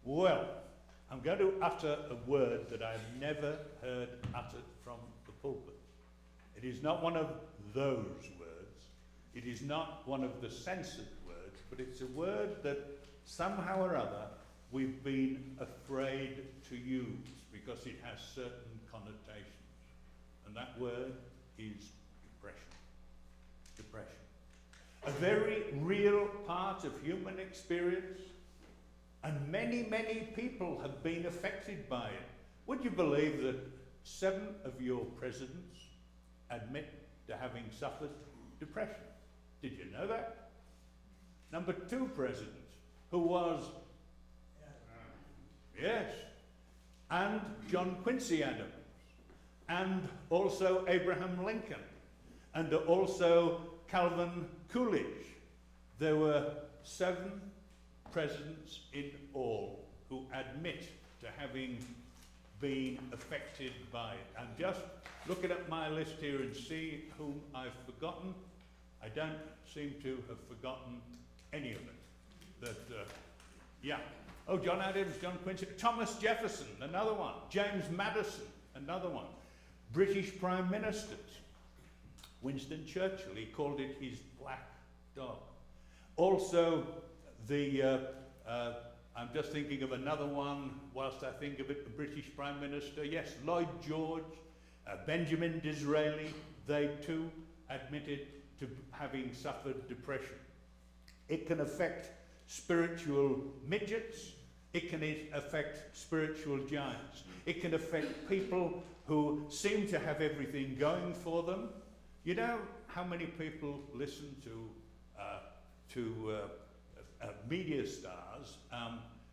Well, I'm going to utter a word that I've never heard uttered from the pulpit. It is not one of those words. It is not one of the censored words, but it's a word that somehow or other we've been afraid to use because it has certain connotations. And that word is depression. Depression. A very real part of human experience, and many, many people have been affected by it. Would you believe that 7 of your presidents admit to having suffered depression? Did you know that? Number 2 president, who was, yes, and John Quincy Adams, and also Abraham Lincoln, and also Calvin Coolidge. There were 7 presidents in all who admit to having been affected by it. I'm just looking at my list here and see whom I've forgotten. I don't seem to have forgotten any of it. Yeah. Oh, John Adams, John Quincy, Thomas Jefferson, another one. James Madison, another one. British Prime Ministers. Winston Churchill, he called it his black dog. Also, I'm just thinking of another one whilst I think of it, the British Prime Minister. Yes, Lloyd George, Benjamin Disraeli, they too admitted to having suffered depression. It can affect spiritual midgets. It can affect spiritual giants. It can affect people who seem to have everything going for them. You know how many people listen to media stars?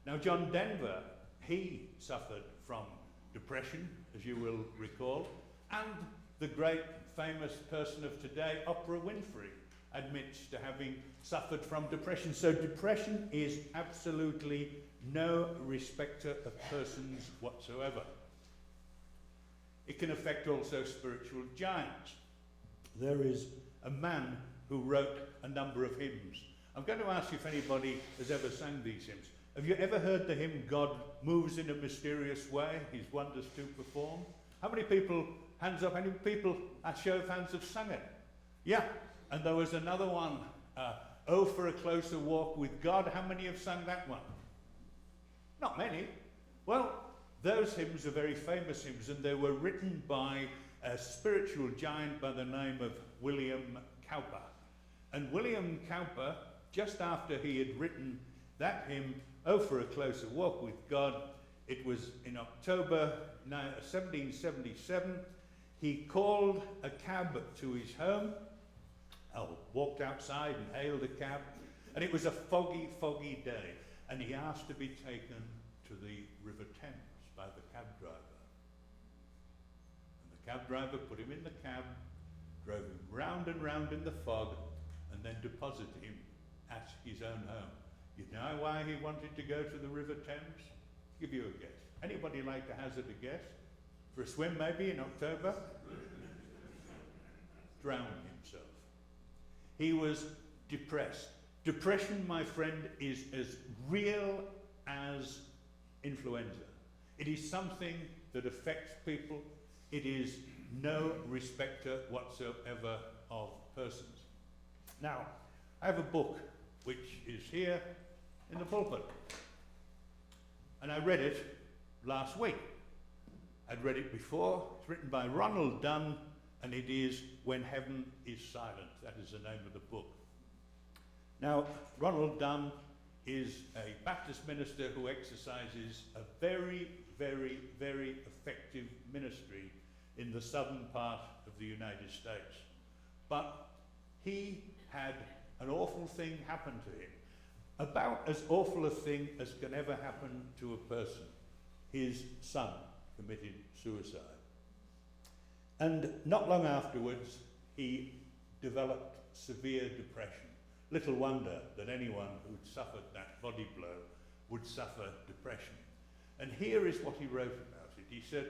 Now, John Denver, he suffered from depression, as you will recall, and the great famous person of today, Oprah Winfrey, admits to having suffered from depression. So depression is absolutely no respecter of persons whatsoever. It can affect also spiritual giants. There is a man who wrote a number of hymns. I'm going to ask you if anybody has ever sung these hymns. Have you ever heard the hymn, God Moves in a Mysterious Way, His Wonders to Perform? How many people, hands up, how many people, a show of hands, have sung it? Yeah, and there was another one, Oh, for a Closer Walk with God. How many have sung that one? Not many. Well, those hymns are very famous hymns, and they were written by a spiritual giant by the name of William Cowper. And William Cowper, just after he had written that hymn, Oh, for a Closer Walk with God, it was in October 1777, he called a cab to his home, walked outside and hailed a cab, and it was a foggy, foggy day, and he asked to be taken to the River Thames by the cab driver. And the cab driver put him in the cab, drove him round and round in the fog, and then deposited him at his own home. You know why he wanted to go to the River Thames? Give you a guess. Anybody like to hazard a guess? For a swim maybe in October? Drown himself. He was depressed. Depression, my friend, is as real as influenza. It is something that affects people. It is no respecter whatsoever of persons. Now, I have a book which is here in the pulpit. And I read it last week. I'd read it before. It's written by Ronald Dunn, and it is When Heaven is Silent. That is the name of the book. Now, Ronald Dunn is a Baptist minister who exercises a very, very, very effective ministry in the southern part of the United States. But he had an awful thing happen to him. About as awful a thing as can ever happen to a person. His son committed suicide. And not long afterwards, he developed severe depression. Little wonder that anyone who'd suffered that body blow would suffer depression. And here is what he wrote about it. He said,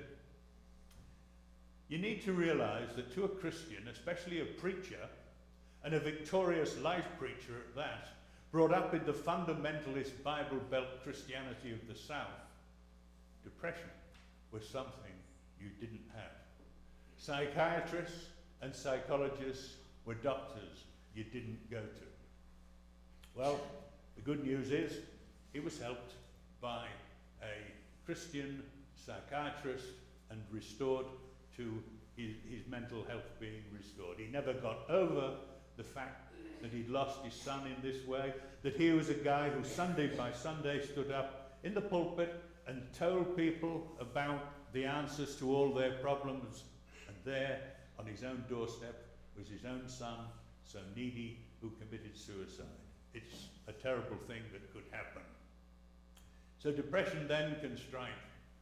you need to realize that to a Christian, especially a preacher, and a victorious life preacher at that, brought up in the fundamentalist Bible Belt Christianity of the South, depression was something you didn't have. Psychiatrists and psychologists were doctors you didn't go to. Well, the good news is he was helped by a Christian psychiatrist and restored to his mental health being restored. He never got over the fact that he'd lost his son in this way, that he was a guy who Sunday by Sunday stood up in the pulpit and told people about the answers to all their problems, and there on his own doorstep was his own son, so needy, who committed suicide. It's a terrible thing that could happen. So depression then can strike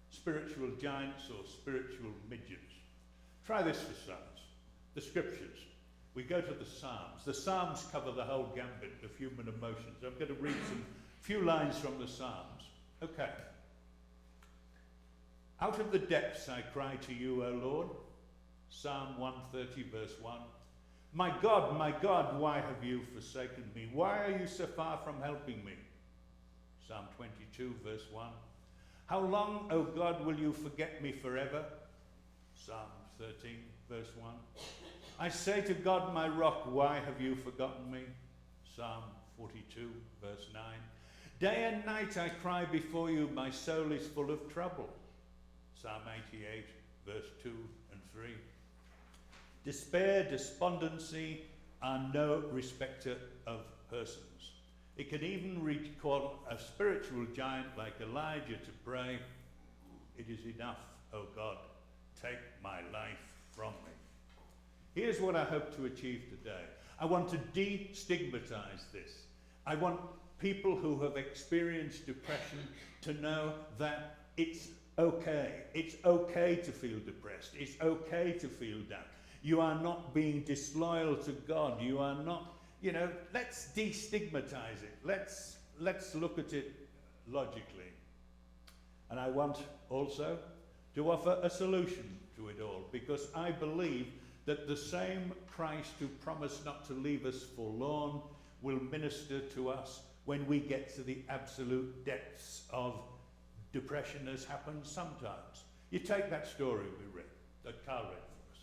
spiritual giants or spiritual midgets. Try this for size. The scriptures. We go to the Psalms. The Psalms cover the whole gambit of human emotions. I'm going to read some few lines from the Psalms. Okay. Out of the depths I cry to you, O Lord. Psalm 130, verse 1. My God, why have you forsaken me? Why are you so far from helping me? Psalm 22, verse 1. How long, O God, will you forget me forever? Psalm 13, verse 1. I say to God, my rock, why have you forgotten me? Psalm 42, verse 9. Day and night I cry before you, my soul is full of trouble. Psalm 88, verse 2 and 3. Despair, despondency are no respecter of persons. It can even call a spiritual giant like Elijah to pray, it is enough, O God, take my life from me. Here's what I hope to achieve today. I want to destigmatize this. I want people who have experienced depression to know that it's okay. It's okay to feel depressed. It's okay to feel down. You are not being disloyal to God. You are not, let's destigmatize it. Let's look at it logically. And I want also to offer a solution to it all, because I believe that the same Christ who promised not to leave us forlorn will minister to us when we get to the absolute depths of depression, as happens sometimes. You take that story we read, that Carl read for us.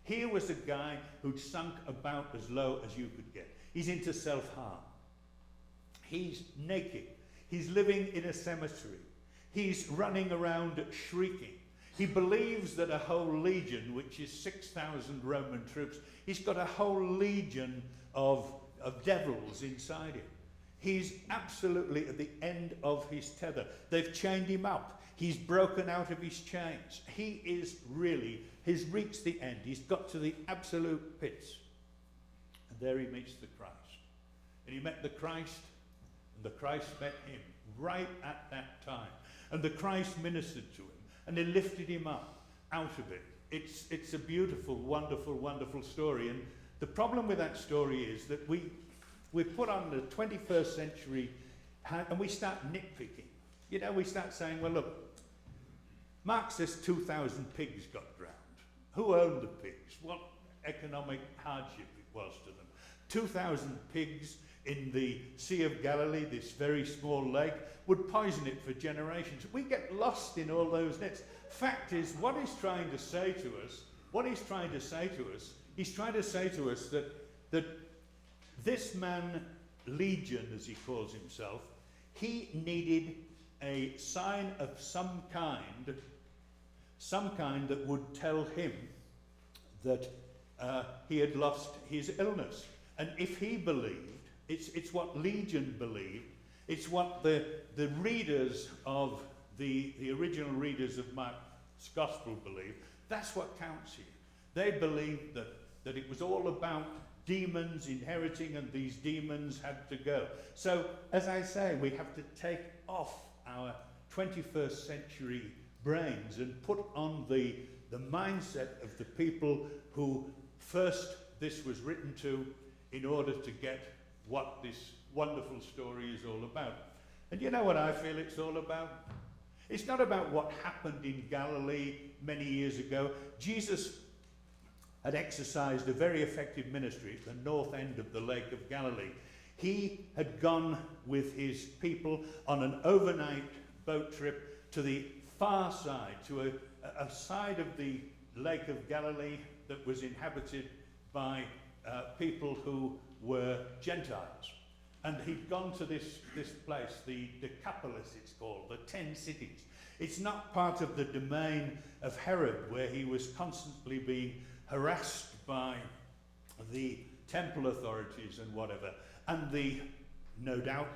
Here was a guy who'd sunk about as low as you could get. He's into self-harm. He's naked. He's living in a cemetery. He's running around shrieking. He believes that a whole legion, which is 6,000 Roman troops, he's got a whole legion of devils inside him. He's absolutely at the end of his tether. They've chained him up. He's broken out of his chains. He is really, he's reached the end. He's got to the absolute pits. And there he meets the Christ. And he met the Christ, and the Christ met him right at that time. And the Christ ministered to him, and they lifted him up out of it. It's a beautiful, wonderful, wonderful story. And the problem with that story is that we put on the 21st century hat and we start nitpicking. We start saying, well, look, Mark says 2,000 pigs got drowned. Who owned the pigs? What economic hardship it was to them? 2,000 pigs in the Sea of Galilee, this very small lake, would poison it for generations. We get lost in all those nets. Fact is, what he's trying to say to us, he's trying to say to us that this man, Legion, as he calls himself, he needed a sign of some kind that would tell him that he had lost his illness. And if he believed, it's what Legion believed, it's what the readers of the original readers of Mark's Gospel believed, that's what counts here. They believed that it was all about demons inheriting, and these demons had to go. So, as I say, we have to take off our 21st century brains and put on the mindset of the people who first this was written to in order to get what this wonderful story is all about. And you know what I feel it's all about? It's not about what happened in Galilee many years ago. Jesus had exercised a very effective ministry at the north end of the Lake of Galilee. He had gone with his people on an overnight boat trip to the far side, to a side of the Lake of Galilee that was inhabited by people who were Gentiles. And he'd gone to this place, the Decapolis it's called, the 10 cities. It's not part of the domain of Herod, where he was constantly being harassed by the temple authorities and whatever, and no doubt,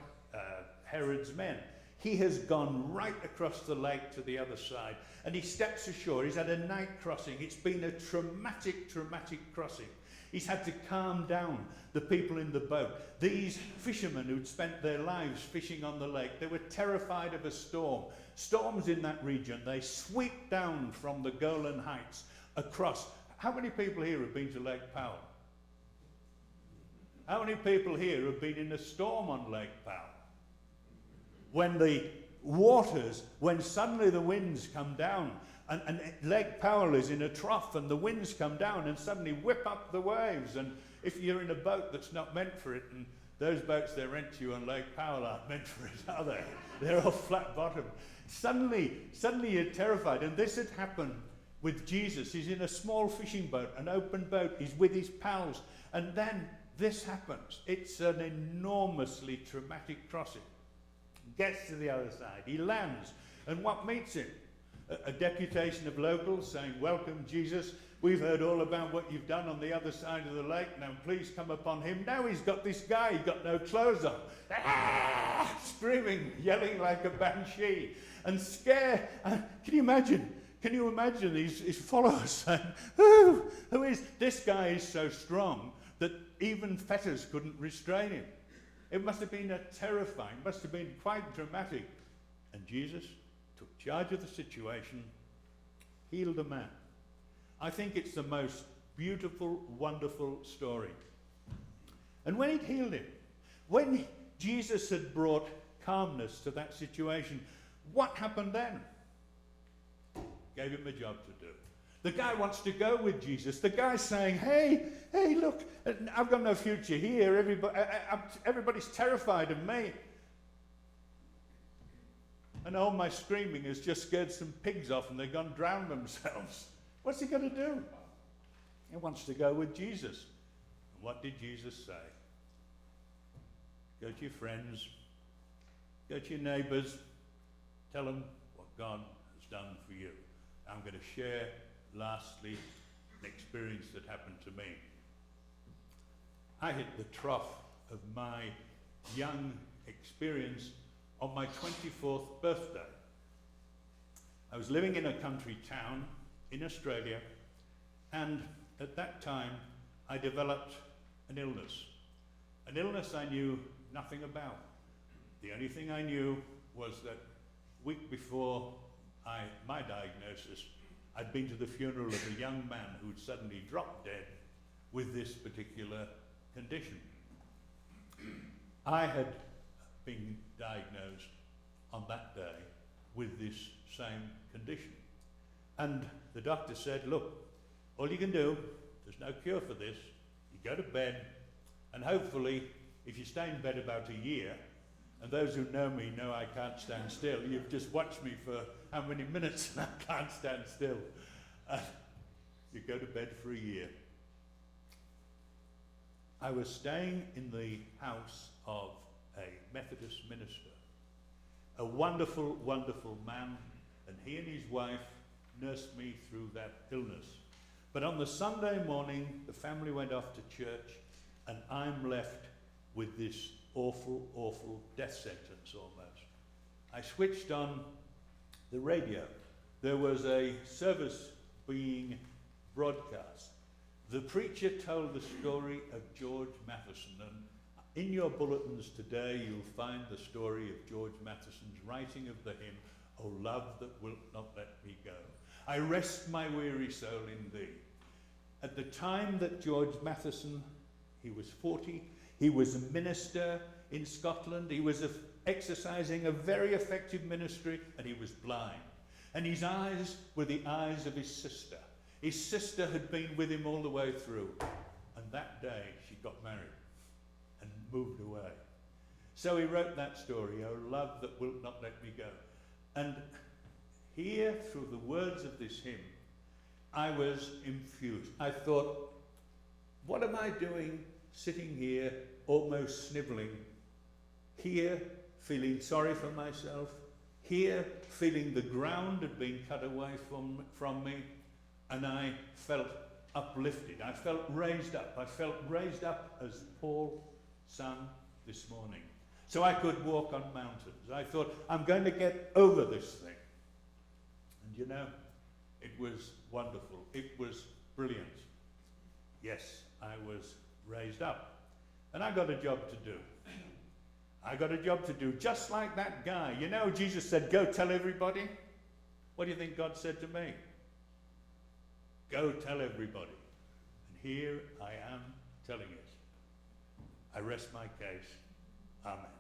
Herod's men. He has gone right across the lake to the other side, and he steps ashore. He's had a night crossing. It's been a traumatic crossing. He's had to calm down the people in the boat. These fishermen who'd spent their lives fishing on the lake, they were terrified of a storm. Storms in that region, they sweep down from the Golan Heights across. How many people here have been to Lake Powell? How many people here have been in a storm on Lake Powell? When the waters, when suddenly the winds come down, and Lake Powell is in a trough, and the winds come down and suddenly whip up the waves. And if you're in a boat that's not meant for it, and those boats they rent you on Lake Powell aren't meant for it, are they? They're all flat bottom. Suddenly you're terrified. And this had happened with Jesus. He's in a small fishing boat, an open boat. He's with his pals. And then this happens. It's an enormously traumatic crossing. Gets to the other side. He lands. And what meets him? A deputation of locals saying, "Welcome, Jesus. We've heard all about what you've done on the other side of the lake. Now please come upon him." Now he's got this guy. He's got no clothes on. Ah! Screaming, yelling like a banshee. And scared. Can you imagine? Can you imagine his followers saying, who is? This guy is so strong that even fetters couldn't restrain him. It must have been terrifying, must have been quite dramatic. And Jesus took charge of the situation, healed a man. I think it's the most beautiful, wonderful story. And when he'd healed him, when Jesus had brought calmness to that situation, what happened then? Gave him a job to do. The guy wants to go with Jesus. The guy's saying, hey, look, I've got no future here. Everybody's terrified of me. And all my screaming has just scared some pigs off and they've gone and drowned themselves. What's he going to do? He wants to go with Jesus. And what did Jesus say? Go to your friends, go to your neighbours, tell them what God has done for you. I'm going to share, lastly, an experience that happened to me. I hit the trough of my young experience on my 24th birthday. I was living in a country town in Australia, and at that time I developed an illness I knew nothing about. The only thing I knew was that a week before my diagnosis, I'd been to the funeral of a young man who'd suddenly dropped dead with this particular condition. I had been diagnosed on that day with this same condition. And the doctor said, look, all you can do, there's no cure for this, you go to bed, and hopefully, if you stay in bed about a year, and those who know me know I can't stand still, you've just watched me for how many minutes and I can't stand still. You go to bed for a year. I was staying in the house of a Methodist minister, a wonderful, wonderful man, and he and his wife nursed me through that illness. But on the Sunday morning, the family went off to church, and I'm left with this awful, awful death sentence almost. I switched on the radio. There was a service being broadcast. The preacher told the story of George Matheson, and in your bulletins today you'll find the story of George Matheson's writing of the hymn, "O love that wilt not let me go. I rest my weary soul in thee." At the time that George Matheson, he was 40, he was a minister in Scotland, he was exercising a very effective ministry, and he was blind. And his eyes were the eyes of his sister. His sister had been with him all the way through. And that day she got married. And moved away. So he wrote that story, "O love that wilt not let me go." And here, through the words of this hymn, I was infused. I thought, what am I doing sitting here, almost snivelling? Here, feeling sorry for myself. Here, feeling the ground had been cut away from me. And I felt uplifted. I felt raised up. I felt raised up as Paul sang this morning. So I could walk on mountains. I thought, I'm going to get over this thing. And you know, it was wonderful. It was brilliant. Yes, I was raised up. And I got a job to do. I got a job to do, just like that guy. You know, Jesus said, go tell everybody. What do you think God said to me? Go tell everybody. And here I am telling it. I rest my case. Amen.